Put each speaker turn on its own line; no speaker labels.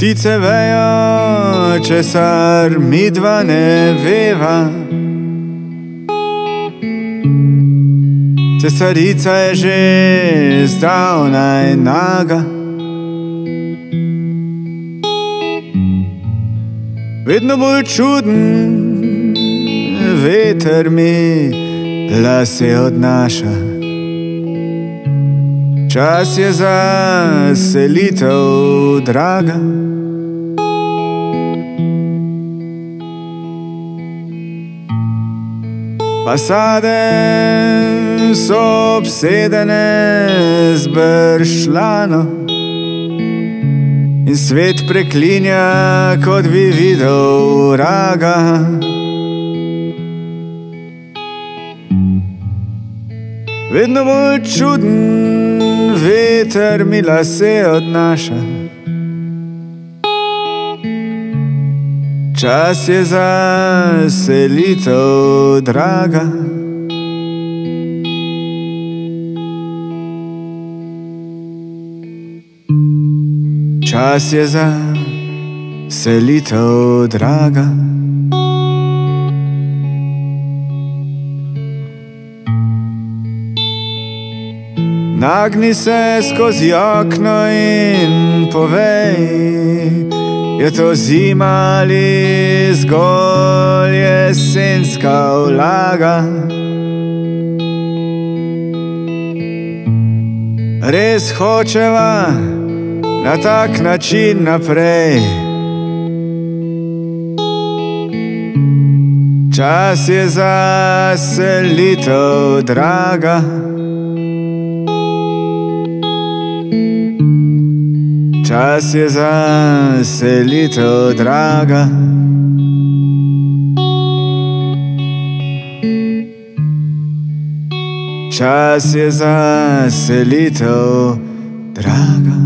Ptice vejo, česar midva ne veva. Cesarica je že zdavnaj naga. Vedno bolj čuden veter mi lase odnaša. Čas je za selitev, draga. Fasade so obsedene z bršljano in svet preklinja, kot bi videl vraga. Vedno bolj čuden veter mi lase odnaša. Čas je za selitev, draga. Čas je za selitev, draga. Nagni se skozi okno in povej, je to zima ali zgolj jesenska vlaga. Res hočeva na tak način naprej. Čas je za selitev, draga. Čas je za selitev, draga. Čas je za selitev, draga.